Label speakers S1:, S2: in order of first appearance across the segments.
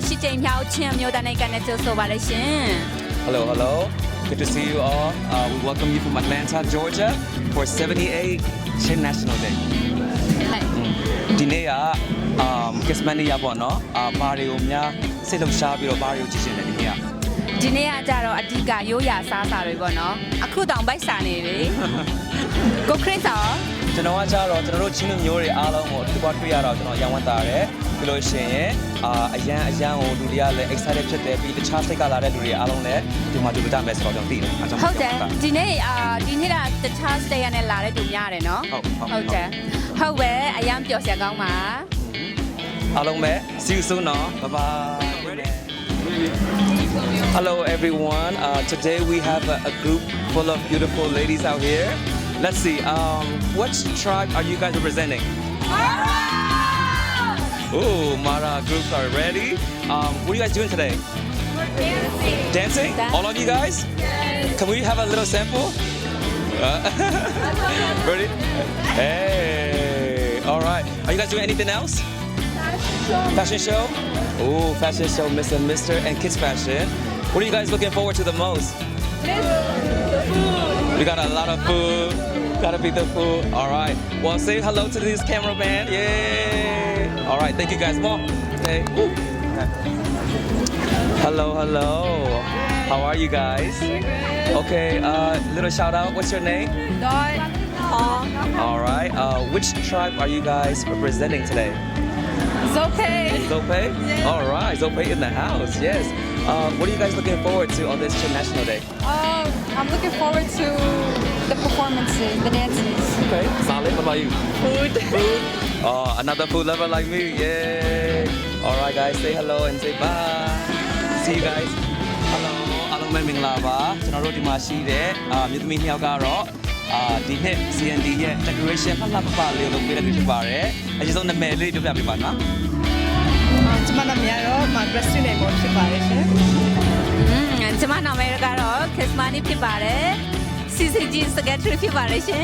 S1: ရှိချိန်မြောက်ချင်းမျိုးတန်းနဲ့ကနေကြိုဆိုပါလေရှင်
S2: Hello, hello. Good to see you all. We welcome you from Atlanta, Georgia for 78 Chin National Day. ဒီနေ့ကKismania ပေါ့နော်ဘာတွေကိုများစိတ်လှုပ်ရှားပြီးတော့ဘာတွေကိုကြည့်ရှင်လဲဒီနေ့က
S1: ဒီနေ့ကကြတော့အဓိကရိုးရာစားစာတွေပေါ့နော်အခုတောင်ပိုက်စာနေပြီကိုခရစ်စာ
S2: ကျွန်တော်ကကြတော့ကျွန်တော်တို့ချင်းလူမျိုးတွေအားလုံးကိုဒီကွာတွေ့ရတော့ကျွန်တော်ရန်ဝမ်းတာတယ်ပြီးလို့ရှိရင်အရန်ကိုလူတွေကလည်း excited ဖြစ်တယ်ပြီးတခြားစိတ်ကလာတဲ့လူတွေအားလုံးလည်းဒီမှာတွေ့ကြမယ်ဆိုတော့ကျွန်တော်သိတယ်အားကြောင့်
S1: ဟုတ်တယ်ဒီနေ့ကတခြား stay ရနဲ့လာတဲ့သူများတယ်နော်ဟုတ်တယ်ဟုတ်ပဲအရန်ပျော်စရာကောင်းပါ
S2: အားလုံးပဲ see you soon နော် bye bye Hello everyone. Today we have a group full of beautiful ladies out here. Let's see. Which tribe are you guys representing? Mara. Oh, Mara groups are ready. What are you guys doing today?
S1: We're
S2: Dancing? All of you guys?
S1: Yes.
S2: Can we have a little sample? Ready? Hey. All right. Are you guys doing anything else? Fashion show? Oh, fashion show, Mr. and Kids Fashion. What are you guys looking forward to the most?
S1: The food.
S2: We got a lot of food. Gotta be the food. All right. Well, say hello to this cameraman. Yay! All right. Thank you guys. Come on. Okay. Woo. Hello, hello. How are you guys? Okay. Little shout out. What's your name?
S1: Dot.
S2: All right. Which tribe are you guys representing today?
S1: Zope.
S2: Zope? All right, Zope in the house, yes. What are you guys looking forward to on this Chin National Day?
S3: I'm looking forward to the performances, the dances.
S2: Okay, solid. What about you?
S3: Food.
S2: Food? Another food lover like me, yay. All right, guys, say hello and say bye. See you guys. Hello, အားလုံးပဲမင်္ဂလာပါကျွန်တော်တို့ဒီမှာရှိတဲ့မြို့သမီးနှစ်ယောက်ကတော့ဒီနှစ် CND ရဲ့ decoration ဖတ်ဖတ်ပါလေးလုပ်ပေးတဲ့လူဖြစ်ပါတယ်အရင်ဆုံးနာမည်လေးပြောပြပေးပါနော်
S3: ကျမနာမည်ကတော့ Margaret နဲ့ပေါ့ဖြစ်ပါတယ်ရှင်
S1: ကျမနာမည်ကတော့ Kismani ဖြစ်ပါတယ် CCG Secretary ဖြစ်ပါတယ်ရှင်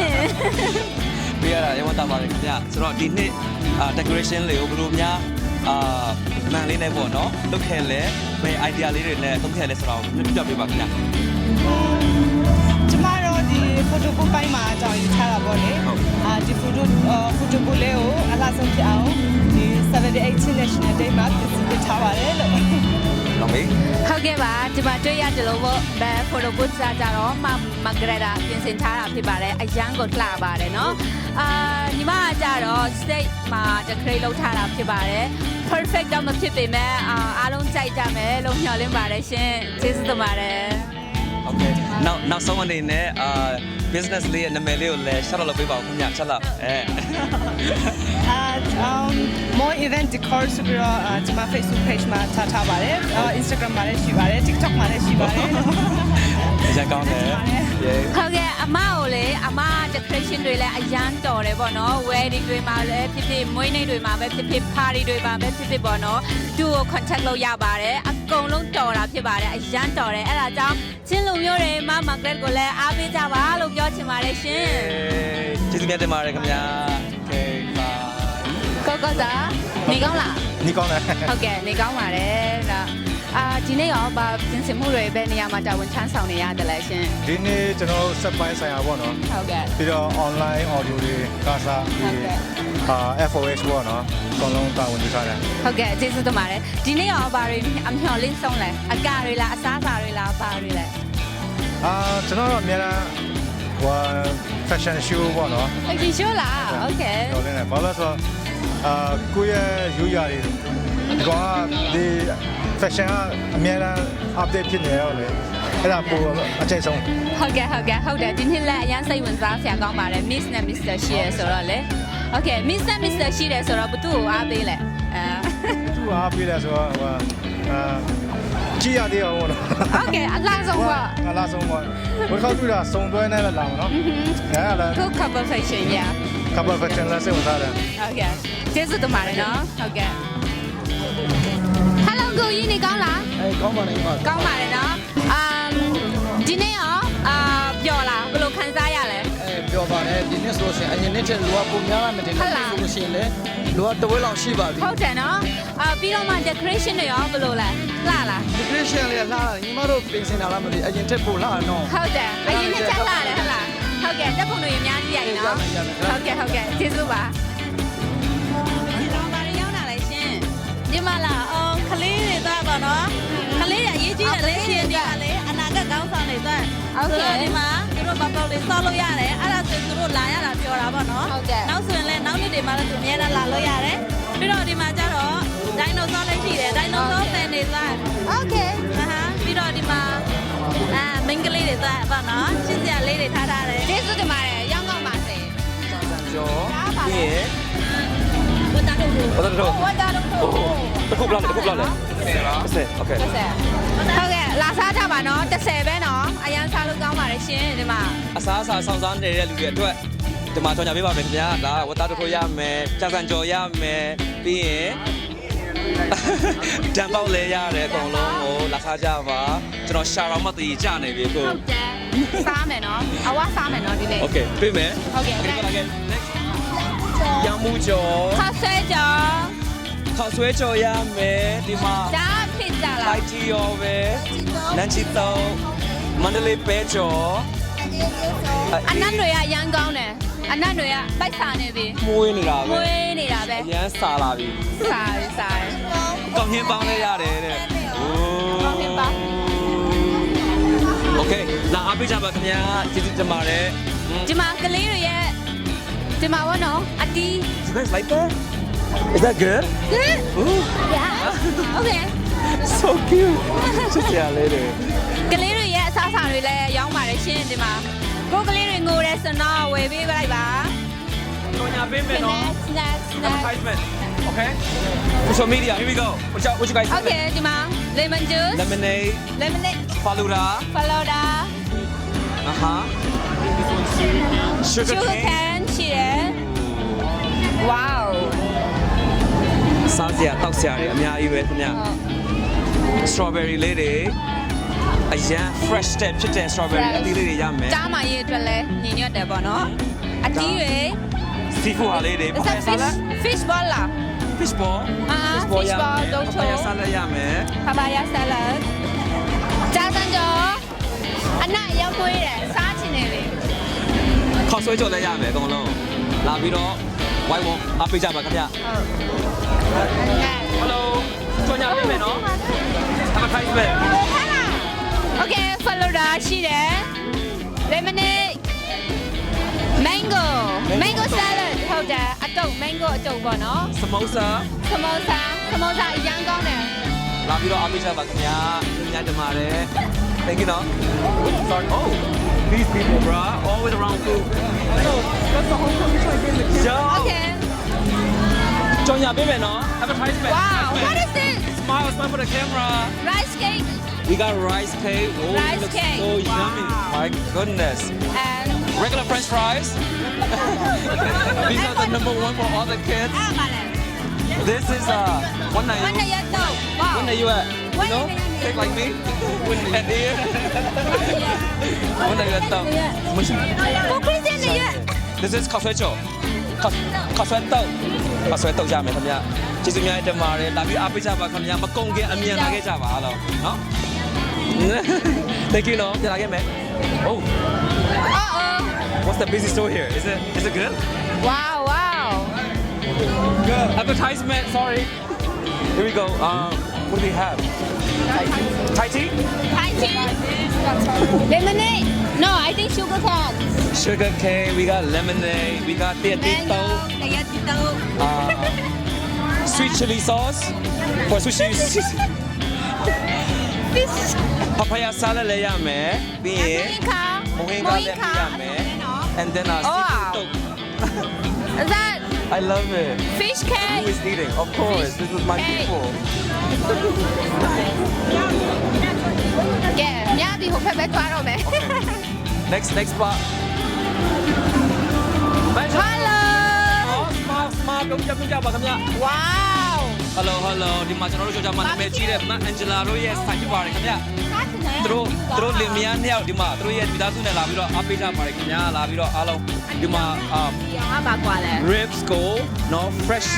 S2: ပြရတာရမတာပါတယ်ခင်ဗျဆိုတော့ဒီနှစ်decoration လေးကိုဘယ်လိုများမှန်လေးနဲ့ပေါ့နော်လုပ်ခဲ့လဲဘယ် idea လေးတွေနဲ့လုပ်ခဲ့လဲဆိုတော့ပြပြပေးပါခင်ဗျ
S3: ကျမတို့ဒီ photo book ပိုင်းမှာအကြောင်းယူထားတာပေါ့လေဒီ photo book လေးကိုအလှဆုံးဖြစ်အောင်ဒီ 78 National Day မှာပြင်ဆင်ထားပါတယ်လို့
S2: နော်မေ
S1: ဟုတ်ကဲ့ပါဒီမှာတွေ့ရတယ်လို့ပေါ့ဘယ် photo book စားကြတော့မဂရတာပြင်ဆင်ထားတာဖြစ်ပါတယ်အရန်ကိုလှပါတယ်နော်ညီမကကြတော့ state မှာ decorate လုပ်ထားတာဖြစ်ပါတယ် perfect တော့မဖြစ်ပေမဲ့အားလုံးကြိုက်ကြမယ်လို့မျှော်လင့်ပါတယ်ရှင်ကျေးဇူးတင်ပါတယ်
S2: Okay. Now someone in there business လေးရဲ့နာမည်လေးကိုလည်း shout out လုပ်ပေးပါဦးခင်ဗျချက်လောက်
S3: more event decor ဆိုပြီးတော့ဒီမှာ Facebook page မှာထားပါတယ် Instagram မှာလည်းရှိပါတယ် TikTok မှာလည်းရှိပါတယ်
S2: အရင်ကောင်းတယ်
S1: ဟုတ်ကဲ့အမကိုလေအမ decoration တွေလည်းအရန်တော်တယ်ပေါ့နော် wedding တွေမှာလည်းဖြစ်ဖြစ်မွေးနေ့တွေမှာပဲဖြစ်ဖြစ် party တွေမှာပဲဖြစ်ဖြစ်ပေါ့နော်သူ့ကို contact လုပ်ရပါတယ်အကုန်လုံးတော်တာဖြစ်ပါတယ်အရန်တော်တယ်အဲ့ဒါကြောင့်ချင်းလူမျိုးတွေမ market ကိုလည်းအားပေးကြပါလို့ပြောချင်ပါတယ်ရှင်
S2: ကျေးဇူးတင်ပါတယ်ခင်ဗျာ Okay bye
S1: ကောစာနေကောင်းလား
S2: နေကောင်းတယ်
S1: ဟုတ်ကဲ့နေကောင်းပါတယ်ဒါဒီနေ့ရောဘာပြင်ဆင်မှုတွေပဲနေရာမှာတာဝန်ထမ်းဆောင်နေရတယ်လဲရှင်
S4: ဒီနေ့ကျွန်တော်တို့ set ပိုင်းဆိုင်ရာပေါ့နော်
S1: ဟုတ်ကဲ့
S4: ပြီးတော့ online audio တွေကစားပြီးFOS ပေါ့နော်အကုန်လုံးတာဝန်ယူထားတယ်
S1: ဟုတ်ကဲ့ကျေးဇူးတင်ပါတယ်ဒီနေ့ရောဘာတွေအမျှော်လင့်ဆုံးလဲအကတွေလားအစားအစာတွေလားဘာတွေလဲ
S4: ကျွန်တော်တို့အများအားfashion show ပေါ့နော်
S1: fashion show လား okay
S4: ဟုတ်တယ်ဘာလို့ဆိုတော့ကိုယ့်ရဲ့ရိုးရာတွေဒီကောင်ကဒီ fashion ကအများအား update ဖြစ်နေရောလေအဲ့ဒါပိုအချိန်ဆုံး
S1: ဟုတ်ကဲ့ဒီနေ့လည်းအရန်စိတ်ဝင်စားစရာကောင်းပါတယ် Miss နဲ့ Mr ရှိရဆိုတော့လေ okay Miss နဲ့ Mr ရှိတယ်ဆိုတော့ဘသူ့ကိုအားပေးလဲ
S4: သူ့အားပေးလဲဆိုတော့ကြည့်ရသေးအောင်ပေါ့နော်
S1: okay အလားဆုံးပေါ့
S4: အလားဆုံးပေါ့ဘယ်ခေါက်တွေ့တာစုံတွဲနဲ့ပဲလာမှာနော်အဲ့ဒါ
S1: cool couple fashion yeah
S4: couple fashion လည်းစိတ်ဝင်စားတယ်
S1: okay ကျေးဇူးတင်ပါတယ်နော်ဟုတ်ကဲ့ hello ကိုကြီးနေကောင်းလား
S4: ကောင်းပါနေပါ
S1: ကောင်းပါတယ်နော်ဒီနေ့ရောပျော်လားဘယ်လိုခံစားရလဲ
S5: ပျော်ပါတယ်ဒီနေ့ဆိုလို့ရှိရင်အရင်နေ့ထက်လူကပုံများလာမယ်တင်တယ်ဆိုလို့ရှိရင်လေလူကတဝက်လောက်ရှိပါပြီ
S1: ဟုတ်တယ်နော် ပြီးတော့မှ decoration တွေရောဘယ်လိုလဲလှလား
S5: ဒီခရစ်ယာန်လေးကလာတယ်ညီမတို့ပြင်ဆင်တာလားမသိအရင်ထက်ပို့လာတော့
S1: ဟုတ်တယ်အရင်ကချက်လှတယ်ဟုတ်လားဟုတ်ကဲ့တက်ဖို့တွေအများကြီးရည်နော်ဟုတ်ကဲ့ကျေးဇူးပါဘာတွေရောက်လာလဲရှင်
S6: ဒီမှာလာအောင်ကလေးတွေသွားပါနော်ကလေးတွေအရေးကြီးတယ်လေရှင်ဒီကလေအနာဂတ်ကောင်းဆောင်တွေသွား
S1: ဟုတ်ကဲ့
S6: ဒီမှာသူတို့ဘဘောက်လေးစောက်လို့ရတယ်အဲ့ဒါဆိုသူတို့လာရတာပြောတာပေါ့နော်
S1: ဟုတ်ကဲ့
S6: နောက်ဆိုရင်လည်းနောက်နေ့တွေမှာလည်းသူအများနဲ့လာလို့ရတယ်ပြီးတော့ဒီမှာကျတော့ဒိုင်နိုဆောလည်းရှိတယ်ဒိုင်နိုဆောဆန်နေသွား
S1: โอเค
S6: ပြီးတော့ဒီမှာမိန်းကလေးတွေသွားပေါ့နော်ချစ်စရာလေးတွေထားထားတယ်
S1: ကျေးဇူးတင်ပါတယ်ရောင်းကောင်းပါစေ
S2: ကျော်ပြီးရင်
S6: ဝတ်တာတို့တို့
S2: ဘာလို့
S1: ဝတ်တာတော့ဟုတ်
S2: တစ်ခုဘလောက်လဲ10 okay
S1: ဟုတ်ကဲ့လာစားကြပါနော်30ပဲနော်အရန်စားလို့ကောင်းပါတယ်ရှင်ဒီမှာ
S2: အစားအစာဆောင်စားနေတဲ့လူတွေအတွက်ဒီမှာကြော်ညာပေးပါမယ်ခင်ဗျာဒါဝတ်သားတို့ရမယ်ကြာစံကြော်ရမယ်ပြီးရင်တံပေါက်လဲရတယ်အကုန်လုံးကိုလာစားကြပါကျွန်တော်ရှာတော့မသိကြနေပြီကို
S1: ဟုတ်တယ်စားမယ်နော်အဝစားမယ်နော်ဒီနေ့
S2: okay တွေ့မယ်
S1: ဟုတ်ကဲ့
S2: okay next ရမူကျော်
S1: ခါဆွဲကြော်
S2: ခောက်ဆွဲကြော်ရမယ်ဒီမှာ
S1: ဒါဖိဇ္ဇာလား
S2: လိုက်ကြီးရောပဲလန်ချီတောမန္တလေးပဲကျော်
S1: အနတ်တွေကရန်ကောင်းတယ်အနတ်တွေကပိုက်စာနေပြီ
S2: မွေးနေတာ
S1: မွ
S2: ပဲ
S1: ေးနေတာပဲ
S2: အရန်စားလာပြီ
S1: စားစား
S2: ကောင်းဟင်းပေါင်းလဲရတယ်တဲ့
S1: ကောင်းနေပါ
S2: โอเคလာအားပေးကြပါခင်ဗျာကျေးဇူးတင်ပါတယ်
S1: ဒီမှာကလေးတွေရဲ့ဒီမှာဘောနော်အတီး
S2: You guys like that? Is that good?
S1: good
S2: Ooh,
S1: yeah okay
S2: so cute. ချစ်စရာလေးတွေ
S1: ကလေးတွေရဲ့အစားအစာတွေလည်းရောင်းပါတယ်ရှင်ဒီမှာကိုကလေးတွေငိုတဲ့စနော်ဝယ်ပေးလိုက်ပါ
S2: ကြော်ညာပေးမယ်နော်
S1: snack
S2: advertisement okay social media here we go what you guys
S1: okay ဒီမှာ lemon juice
S2: lemonade
S1: Falluda
S2: sugar
S1: sugar
S2: cane
S1: cane ရှိတယ် wow
S2: စားစရာတောက်စရာတွေအများကြီးပဲခင်ဗျာ strawberry လေးတွေအရန် fresh step ဖြစ်တဲ့ strawberry အသီးလေးတွေရမယ်
S1: ကြားမရေးအတွက်လဲညီညွတ်တယ်ပေါ့နော်အတီးတွေ
S2: seafood ဟာလေးတွေ
S1: is that fish ball လား
S2: fish ball
S1: fish ball ဒုတ်ချို
S2: papaya salad ရမယ်
S1: papaya salad ကြားစံကြောအနရောက်ကိုရတယ်စားချင်တယ်လေ
S2: ခေါက်ဆွဲကြော်လည်းရမယ်အကုန်လုံးလာပြီးတော့ဝိုင်းဝန်းအားပေးကြပါခင်ဗျာ hello ကြော်ညာပေးမယ်နော် advertisement
S1: okay Falluda ရှိတယ် lemonade mango salad ဟုတ်တယ်အတုပ် mango အတုပ်ပေါ့နော်
S2: samosa
S1: samosa အရန်ကောင်းတယ်
S2: လာပြီးတော့အားပေးကြပါခင်ဗျာညတင်ပါတယ် thank you နော် sorry oh these people bro always around food that's the whole country yo
S1: okay
S2: ကြော်ညာပေးမယ်နော် advertisement
S1: wow what is this
S2: smile for the camera
S1: rice cake
S2: we got rice cake oh
S1: Rice
S2: it looks
S1: cake.
S2: so
S1: Wow.
S2: yummy my goodness
S1: and
S2: regular french fries these are the number one for all the kids
S1: အဲ့ပါလေ
S2: this is one night
S1: วันရက်တော့ wow
S2: when are you at you know take like me when at here when are you at town
S1: ကိုခရစ်စတန်တွေရဲ့
S2: this is ခောက်ဆွဲကြော်ခောက်ဆွဲတုတ်ရမယ်ခင်ဗျာကျေးဇူးများတင်ပါတယ်လာပြီးအားပေးကြပါခင်ဗျာမကုန်ခင်အမြန်လာခဲ့ကြပါတော့နော် thank you နော်ပြန်လာခဲ့မယ် oh what's the busy store here is it good
S1: wow
S2: good advertisement sorry here we go what do we have Thai tea
S1: Thai tea lemonade no I think sugar cane
S2: sugar cane we got lemonade we got
S1: mango
S2: tito sweet chili sauce for sushi
S1: fish
S2: papaya salad လည်းရမယ်ပြီးရင် မုံဟင်းကားလည်းပြရမယ် and then seafood
S1: is that
S2: I love it
S1: fish
S2: who
S1: cake
S2: is eating of course this is my
S1: Cake.
S2: people
S1: ကဲညဒီဟိုဖက်ပဲသွားတော့မယ်
S2: next part
S1: hello
S2: smile ပြုံးကြပါခင်ဗျာ
S1: wow
S2: hello ဒီမှာကျွန်တော်တို့ကြောင့်မှနာမည်ကြီးတဲ့မအန်ဂျလာတို့ရဲ့ဆိုင်ဖြစ်ပါတယ်ခင်ဗျသူတို့လင်မယားနှစ်ယောက်ဒီမှာသူတို့ရဲ့မိသားစုနဲ့လာပြီးတော့အားပေးကြပါတယ်ခင်ဗျာလာပြီးတော့အားလုံးဒီမှာ
S1: ဒီအောင်ကပါကွာလဲ
S2: ribs go no fresh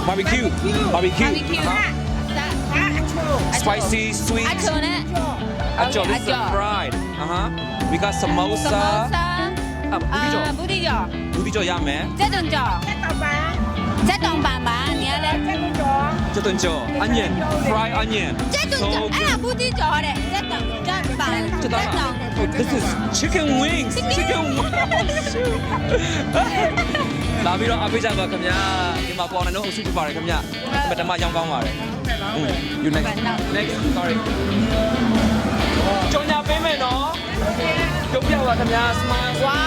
S2: barbecue spicy sweet
S1: အချုံနဲ့
S2: Acho, this is fried. We got samosa.
S1: ဘူဒီကျော်
S2: Budi cho yam eh.
S1: ကျက်တုံကျော်ကျက်တုံပန်ပါနေရလဲ
S2: Chutun cho. Onion. Fried onion.
S1: ကျက်တုံကျော်အဲ့ဒါဘူဒီကျော်တဲ့ကျက်တုံကျက်ပန်
S2: Oh, this is chicken wings. Chicken wings. လာပြီးတော့အပေးကြပါခင်ဗျာဒီမှာပေါ်နေတော့အဆုဖြစ်ပါတယ်ခင်ဗျာဒီမှာဓမ္မရောင်းကောင်းပါတယ် You next sorry ကြောင်ညာပေးမယ်နော်ပြုတ်ပြပါခင်ဗျာ smile
S1: ဝါ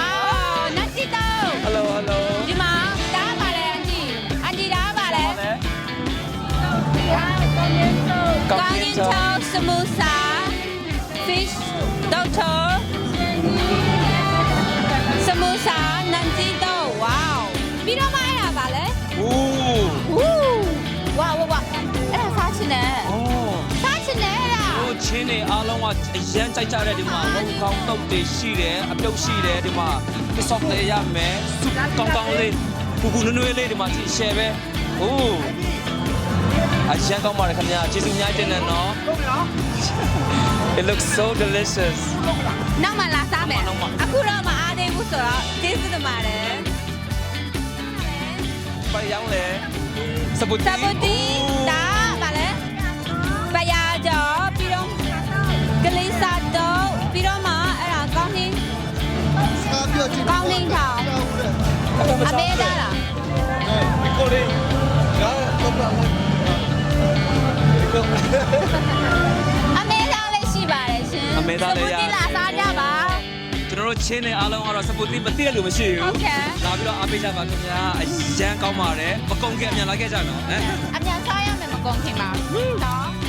S1: နတ်တီတော
S2: hello hello
S1: ဒီမှာတားပါလေအန်တီတားပါလေကောင်းရင်ချောက်စမူစာ fish တောက်ချောစမူစာနန်တီတောဝါပြီးတော့မှအဲ့ဒါပါလေ
S2: Ooh
S1: ဝါအဲ့ဒါစားချင်တယ်
S2: oh
S1: စားချင်တယ်လား
S2: ဟိုချင်းတွေအားလုံးကအရန်ကြိုက်ကြတဲ့ဒီမှာဝုံကောင်းတုတ်တွေရှိတယ်အပြုတ်ရှိတယ်ဒီမှာ soft လေးရမယ်စုကောင်းကောင်းလေးပူပူနွေ့နွေ့လေးဒီမှာကြည့် share ပဲ Ooh အရန်ကောင်းပါတယ်ခင်ဗျာကျေးဇူးများတင်တယ်နော် It looks so delicious
S1: နောက်မှလာစားမယ်
S2: နောက်မှ
S1: အခုတော့မအားသေးဘူးဆိုတော့ကျေးဇူးတင်ပါတယ်
S2: ไปยังเลยสปุต
S1: စပတီဒါပါလေပယာကြောပြီးတော့ဂလေးစာတော့ပြီးတော့မှအဲ့ဒါကောင်းနေထောင်အမေသားလား
S4: ဒီကိုလေးဒါတော့ပါဘူး
S1: အမေသားလေးရှိပါတယ်ရှင်
S2: အမေသားလေးရ
S1: စပတီလာစားကြပါ
S2: ကျွန်တော်တို့ချင်းနေအားလုံးကတော့စပုတ်တိမသိတဲ့လူမရှိဘူး
S1: ဟုတ်ကဲ့
S2: လာပြီးတော့အားပေးကြပါခင်ဗျာအရန်ကောင်းပါတယ်မကုန်ခင်အမြန်လာခဲ့ကြနော်ဟမ်
S1: အမြန်စားရမယ်မကုန်ခင်ပါနော်